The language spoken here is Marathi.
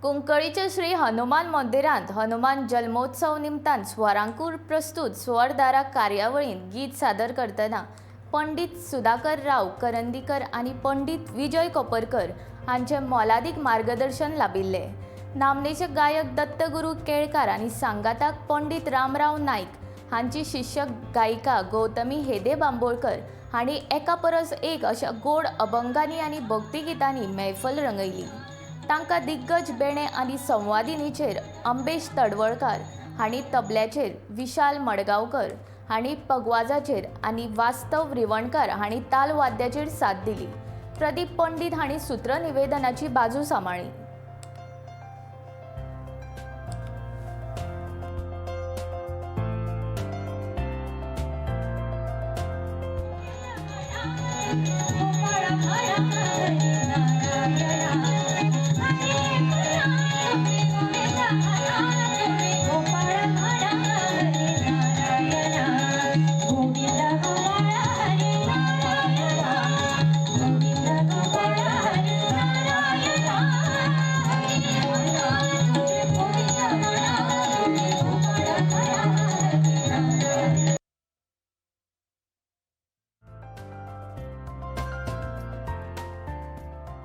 कुंकळीच्या श्री हनुमान मंदिरात हनुमान जन्मोत्सव निमतान स्वरांकूर प्रस्तुत स्वरधारा कार्यावळीन गीत सादर करतना पंडित सुधाकर राव करंदीकर आणि पंडित विजय कोपरकर हांचे मोलादीक मार्गदर्शन लाभिल्ले। नामनेचे गायक दत्तगुरू केळकार आणि सांगाताक पंडित रामराव नाईक हांची शिष्य गायिका गौतमी हेदे बांबोळकर हांणी एका परस एक अशा गोड अभंगांनी आणि भक्तिगितांनी मैफल रंगयली। तांकां दिग्गज बेणे आणि संवादिनीचेर अंबेश तडवळकार हांणी तबल्याचेर विशाल मडगांवकर हांणी पगवाजाचेर आणि वास्तव रिवणकार हांणी ताल वाद्याचेर साथ दिली। प्रदीप पंडित हांणी सूत्रनिवेदनाची बाजू सांबाळ्ळी।